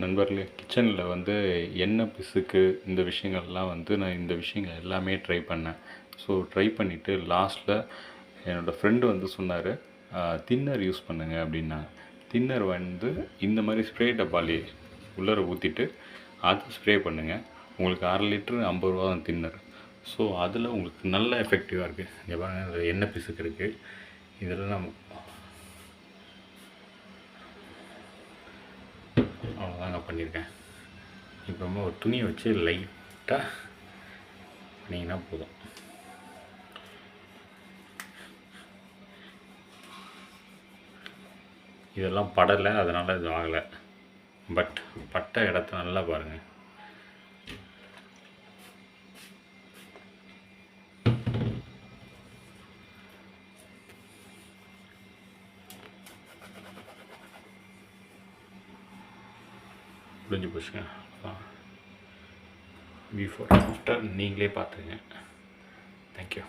நண்பர்களே, கிச்சனில் வந்து எண்ணெய் பிசுக்கு இந்த விஷயங்கள்லாம் வந்து நான் இந்த விஷயங்கள் எல்லாமே ட்ரை பண்ணேன். ஸோ ட்ரை பண்ணிவிட்டு லாஸ்ட்டில் என்னோடய ஃப்ரெண்டு வந்து சொன்னார், தின்னர் யூஸ் பண்ணுங்க அப்படின்னாங்க. தின்னர் வந்து இந்த மாதிரி ஸ்ப்ரே டப்பாலே உள்ளார ஊற்றிட்டு அது ஸ்ப்ரே பண்ணுங்கள். உங்களுக்கு 1/2 லிட்டரு 50 ரூபா தான் தின்னர். ஸோ அதில் உங்களுக்கு நல்ல எஃபெக்டிவாக இருக்குது. இங்கே பாருங்கள், எண்ணெய் பிசுக்கு இருக்குது. இதெல்லாம் நம்ம அவ்வளோதாங்க பண்ணியிருக்கேன். இப்போ ஒரு துணியை வச்சு லைட்டாக பண்ணிங்கன்னா போதும். இதெல்லாம் படலை, அதனால் இது ஆகலை. பட் பட்ட இடத்த நல்லா பாருங்கள். புரிஞ்சு போச்சுங்க. பிஃபோர் ஆஃப்டர் நீங்களே பார்த்துங்க. தேங்க்யூ.